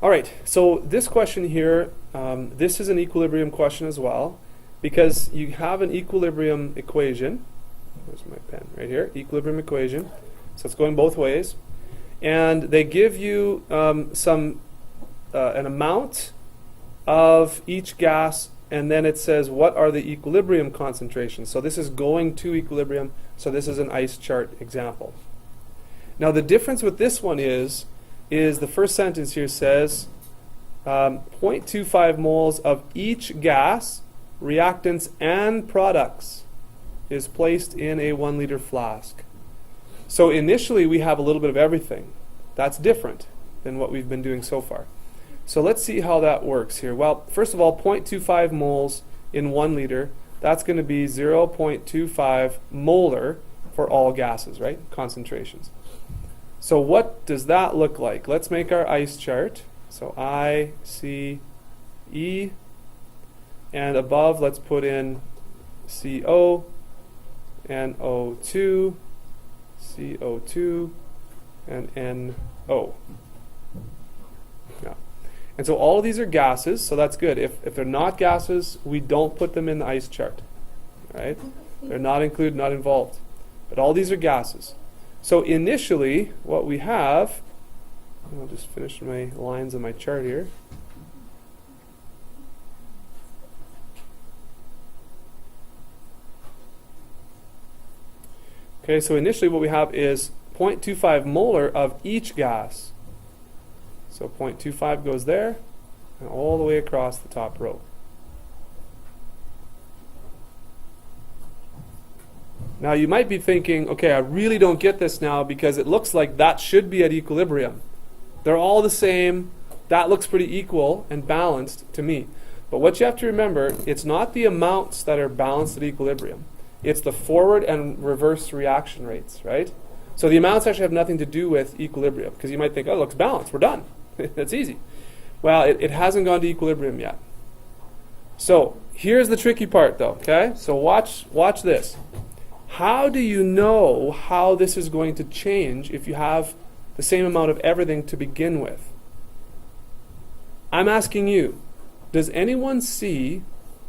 All right, so this question here, this is an equilibrium question as well, because you have an equilibrium equation. Where's my pen? Right here, equilibrium equation. So it's going both ways. And they give you an amount of each gas, and then it says what are the equilibrium concentrations. So this is going to equilibrium, so this is an ice chart example. Now the difference with this one is the first sentence here says 0.25 moles of each gas, reactants, and products is placed in a 1 liter flask. So initially we have a little bit of everything. That's different than what we've been doing so far. So let's see how that works here. Well, first of all, 0.25 moles in 1 liter, that's going to be 0.25 molar for all gases, right? Concentrations. So what does that look like? Let's make our ice chart. So I, C, E, and above let's put in CO and O2, CO2, and NO. Yeah. And so all of these are gases, so that's good. If they're not gases, we don't put them in the ice chart. Right? They're not included, not involved. But all these are gases. So initially, what we have, I'll just finish my lines on my chart here. Okay, so initially what we have is 0.25 molar of each gas. So 0.25 goes there, and all the way across the top row. Now you might be thinking, okay, I really don't get this now because it looks like that should be at equilibrium. They're all the same. That looks pretty equal and balanced to me. But what you have to remember, it's not the amounts that are balanced at equilibrium. It's the forward and reverse reaction rates, right? So the amounts actually have nothing to do with equilibrium, because you might think, oh, it looks balanced, we're done. That's easy. Well, it hasn't gone to equilibrium yet. So here's the tricky part though, okay? So watch this. How do you know how this is going to change if you have the same amount of everything to begin with? I'm asking you, does anyone see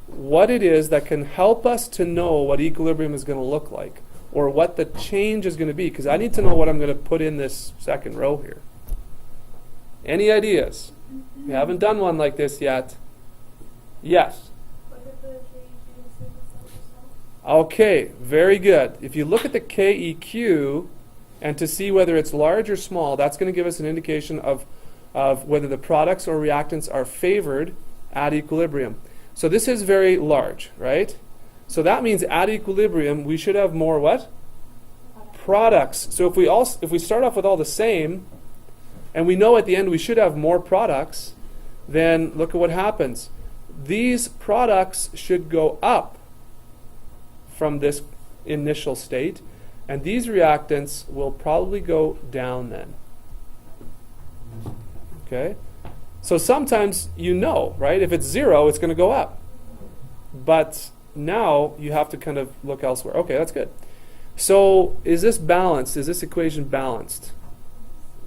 what it is that can help us to know what equilibrium is going to look like, or what the change is going to be? Because I need to know what I'm going to put in this second row here. Any ideas? We haven't done one like this yet. Yes. Okay, very good. If you look at the KEQ and to see whether it's large or small, that's going to give us an indication of whether the products or reactants are favored at equilibrium. So this is very large, right? So that means at equilibrium we should have more what? Products. So if we start off with all the same, and we know at the end we should have more products, then look at what happens. These products should go up from this initial state, and these reactants will probably go down then. Okay? So sometimes you know, right? If it's 0, it's going to go up. But now you have to kind of look elsewhere. Okay, that's good. So is this balanced? Is this equation balanced?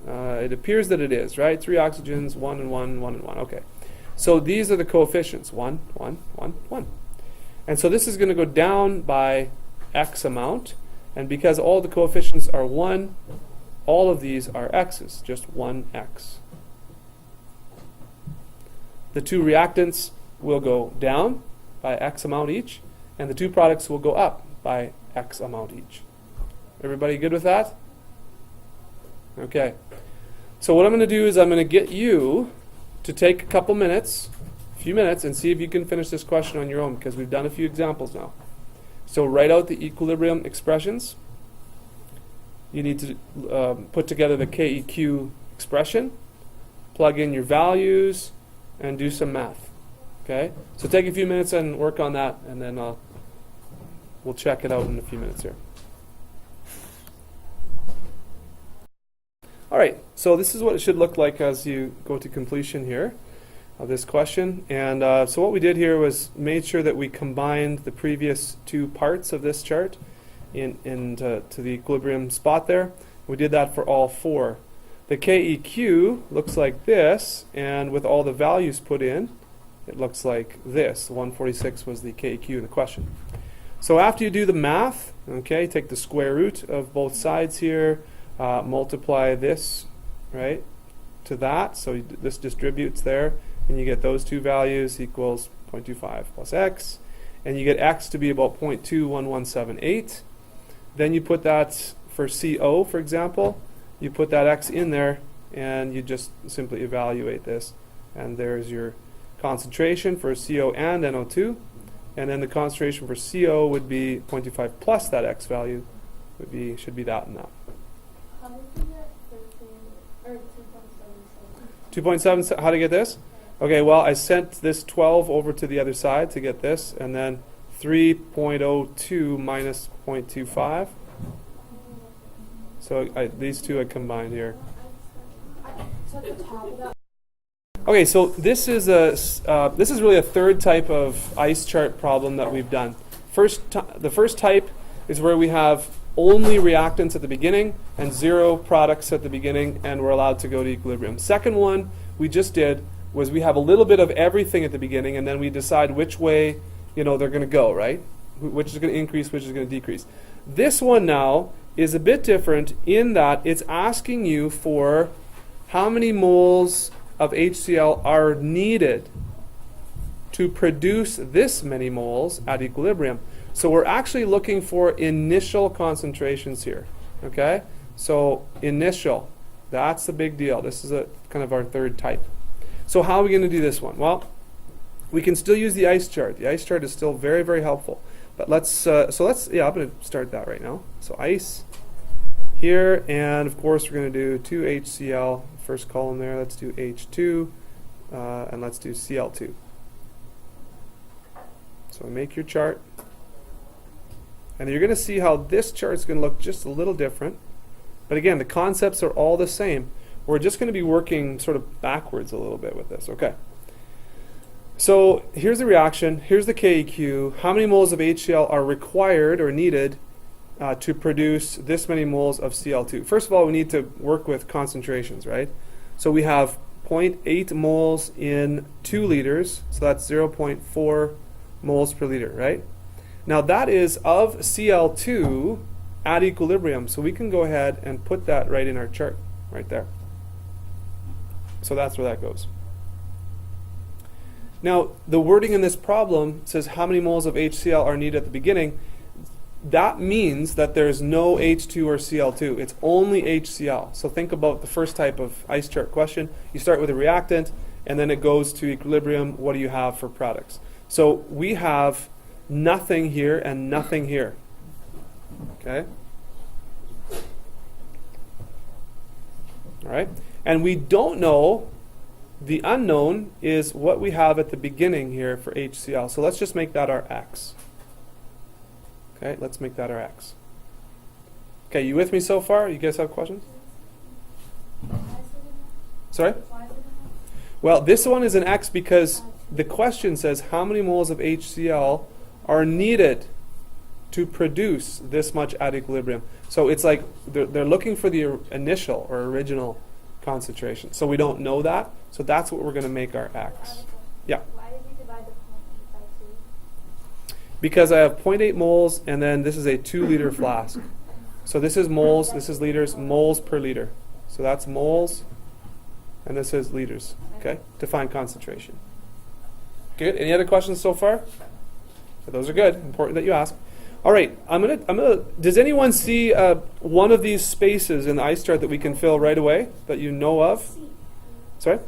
It appears that it is, right? 3 oxygens, 1 and 1, 1 and 1. Okay. So these are the coefficients. 1, 1, 1, 1. And so this is going to go down by X amount. And because all the coefficients are 1, all of these are X's, just 1X. The 2 reactants will go down by X amount each, and the 2 products will go up by X amount each. Everybody good with that? Okay. So what I'm going to do is I'm going to get you to take a couple minutes, a few minutes, and see if you can finish this question on your own, because we've done a few examples now. So write out the equilibrium expressions. You need to put together the KEQ expression, plug in your values, and do some math. Okay? So take a few minutes and work on that, and then we'll check it out in a few minutes here. All right, so this is what it should look like as you go to completion here of this question. And so what we did here was made sure that we combined the previous 2 parts of this chart into the equilibrium spot there. We did that for all 4. The KEQ looks like this, and with all the values put in, it looks like this. 146 was the KEQ in the question. So after you do the math, okay, take the square root of both sides here, multiply this, right, to that, so this distributes there, and you get those two values equals 0.25 plus x, and you get x to be about 0.21178. Then you put that for CO, for example, you put that x in there, and you just simply evaluate this, and there's your concentration for CO and NO2, and then the concentration for CO would be 0.25 plus that x value should be that and that. How did you get 13 or 2.77? 2.7, how to get this? Okay, well, I sent this 12 over to the other side to get this, and then 3.02 minus 0.25. So these two I combined here. Okay, so this is really a third type of ice chart problem that we've done. The first type is where we have only reactants at the beginning and zero products at the beginning, and we're allowed to go to equilibrium. Second one we just did was we have a little bit of everything at the beginning, and then we decide which way they're going to go, right? Which is going to increase, which is going to decrease. This one now is a bit different in that it's asking you for how many moles of HCl are needed to produce this many moles at equilibrium. So we're actually looking for initial concentrations here, okay? So initial, that's the big deal. This is kind of our third type. So how are we going to do this one? Well, we can still use the ice chart. The ice chart is still very, very helpful. But I'm going to start that right now. So ice here, and of course we're going to do 2 HCl, first column there. Let's do H2, and let's do Cl2. So make your chart. And you're going to see how this chart is going to look just a little different. But again, the concepts are all the same. We're just going to be working sort of backwards a little bit with this. Okay. So here's the reaction. Here's the KEQ. How many moles of HCl are required or needed to produce this many moles of Cl2? First of all, we need to work with concentrations, right? So we have 0.8 moles in 2 liters. So that's 0.4 moles per liter, right? Now that is of Cl2 at equilibrium. So we can go ahead and put that right in our chart, right there. So that's where that goes. Now, the wording in this problem says how many moles of HCl are needed at the beginning. That means that there's no H2 or Cl2. It's only HCl. So think about the first type of ice chart question. You start with a reactant, and then it goes to equilibrium. What do you have for products? So we have nothing here and nothing here. Okay? All right? And we don't know. The unknown is what we have at the beginning here for HCl. So let's just make that our x. Okay, let's make that our x. Okay, you with me so far? You guys have questions? Sorry? Well, this one is an x because the question says how many moles of HCl are needed to produce this much at equilibrium. So it's like they're looking for the initial or original concentration. So we don't know that. So that's what we're going to make our x. Yeah. Why did you divide the 0.8 by 2? Because I have 0.8 moles, and then this is a 2-liter flask. So this is moles, this is liters, moles per liter. So that's moles, and this is liters. Okay, to find concentration. Good. Any other questions so far? Those are good. Important that you ask. All right. I'm gonna. Does anyone see one of these spaces in the ice chart that we can fill right away that you know of? C. Sorry.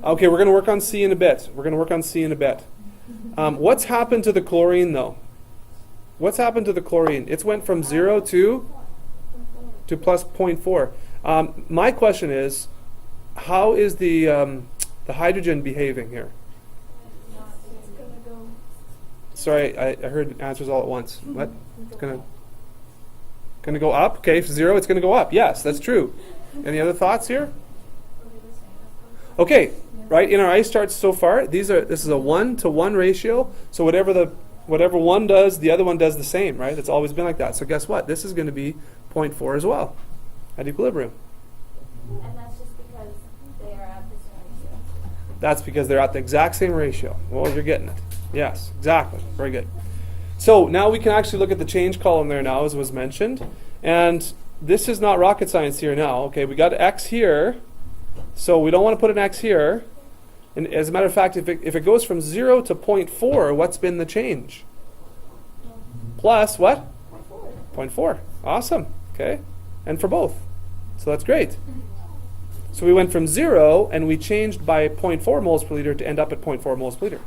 Okay, we're going to work on C in a bit. What's happened to the chlorine, though? What's happened to the chlorine? It's went from 0 to plus 0.4. My question is, how is the hydrogen behaving here? Sorry, I heard answers all at once. What? It's going to go up? Okay, if 0, it's going to go up. Yes, that's true. Any other thoughts here? Okay, right, in our ice charts so far, this is a 1-to-1 ratio. So whatever one does, the other one does the same, right? It's always been like that. So guess what? This is going to be 0.4 as well at equilibrium. And That's because they're at the exact same ratio. Well, you're getting it. Yes, exactly. Very good. So now we can actually look at the change column there now, as was mentioned. And this is not rocket science here now. Okay, we got x here. So we don't want to put an x here. And as a matter of fact, if it goes from 0 to 0.4, what's been the change? Plus what? 0.4. Awesome. Okay. And for both. So that's great. So we went from 0 and we changed by 0.4 moles per liter to end up at 0.4 moles per liter.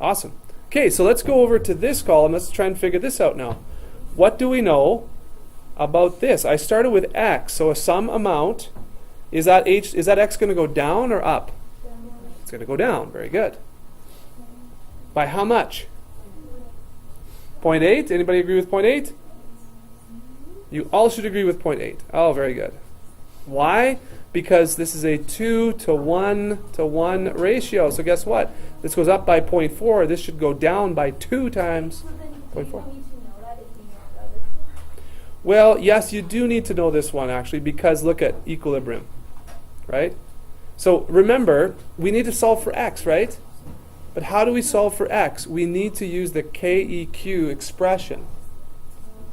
Awesome. Okay, so let's go over to this column. Let's try and figure this out now. What do we know about this? I started with x, so some amount. Is that x going to go down or up? It's going to go down. Very good. By how much? 0.8. Anybody agree with 0.8? You all should agree with 0.8. Oh, very good. Why? Because this is a 2 to 1 to 1 ratio. So guess what? This goes up by 0.4. This should go down by 2 times 0.4. Well, yes, you do need to know this one actually, because look at equilibrium, right? So remember, we need to solve for x, right? But how do we solve for x? We need to use the KEQ expression,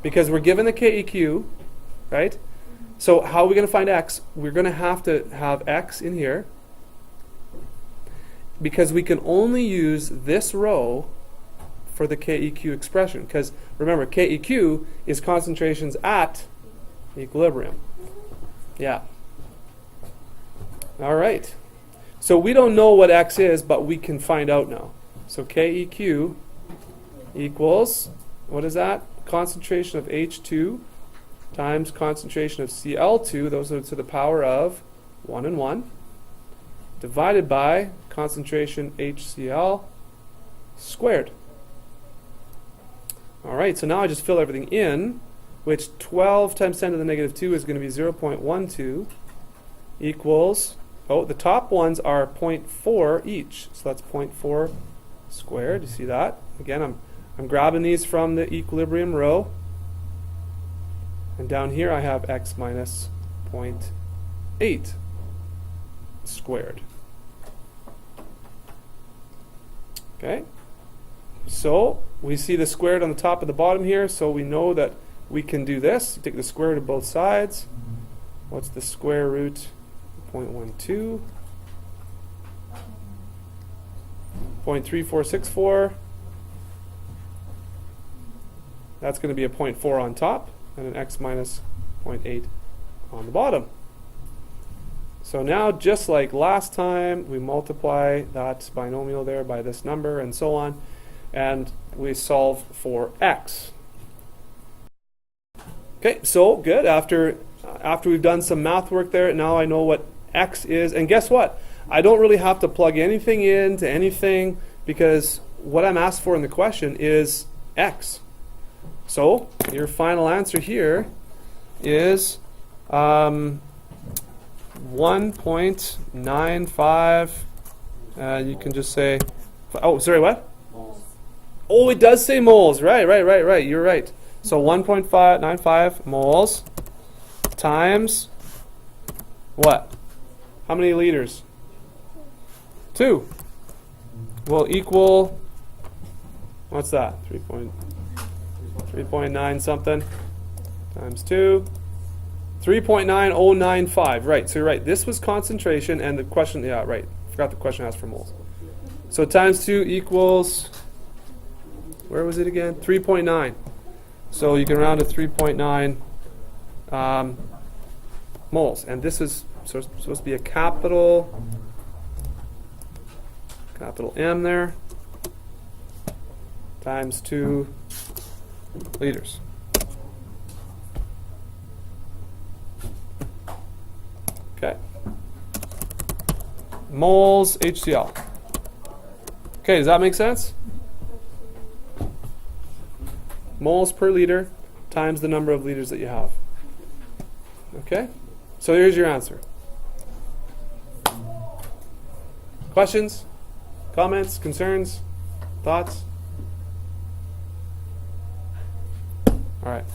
because we're given the KEQ, right? So how are we going to find x? We're going to have x in here, because we can only use this row for the KEQ expression. Because remember, KEQ is concentrations at equilibrium. Yeah. All right. So we don't know what x is, but we can find out now. So KEQ equals, what is that? Concentration of H2 times concentration of Cl2, those are to the power of 1 and 1, divided by concentration HCl squared. All right, so now I just fill everything in, which 12 times 10 to the negative 2 is going to be 0.12 equals, oh, the top ones are 0.4 each, so that's 0.4 squared. You see that? Again, I'm grabbing these from the equilibrium row. And down here I have x minus 0.8 squared. Okay? So we see the squared on the top and the bottom here, so we know that we can do this. Take the square root of both sides. What's the square root? 0.12. 0.3464. That's going to be a 0.4 on top, and an x minus 0.8 on the bottom. So now, just like last time, we multiply that binomial there by this number and so on, and we solve for x. Okay, so good. After we've done some math work there, now I know what x is. And guess what? I don't really have to plug anything into anything, because what I'm asked for in the question is x. So your final answer here is 1.95. You can just say, oh, sorry, what? Moles. Oh, it does say moles. Right. You're right. So 1.95 moles times what? How many liters? 2 will equal, what's that? 3.9 something times 2. 3.9095. Right, so you're right. This was concentration, and the question, yeah, right. Forgot the question asked for moles. So times 2 equals, where was it again? 3.9. So you can round to 3.9 moles. And this is supposed to be a capital M there, times 2 liters. Okay. Moles HCl. Okay, does that make sense? Moles per liter times the number of liters that you have. Okay? So here's your answer. Questions? Comments? Concerns? Thoughts? All right.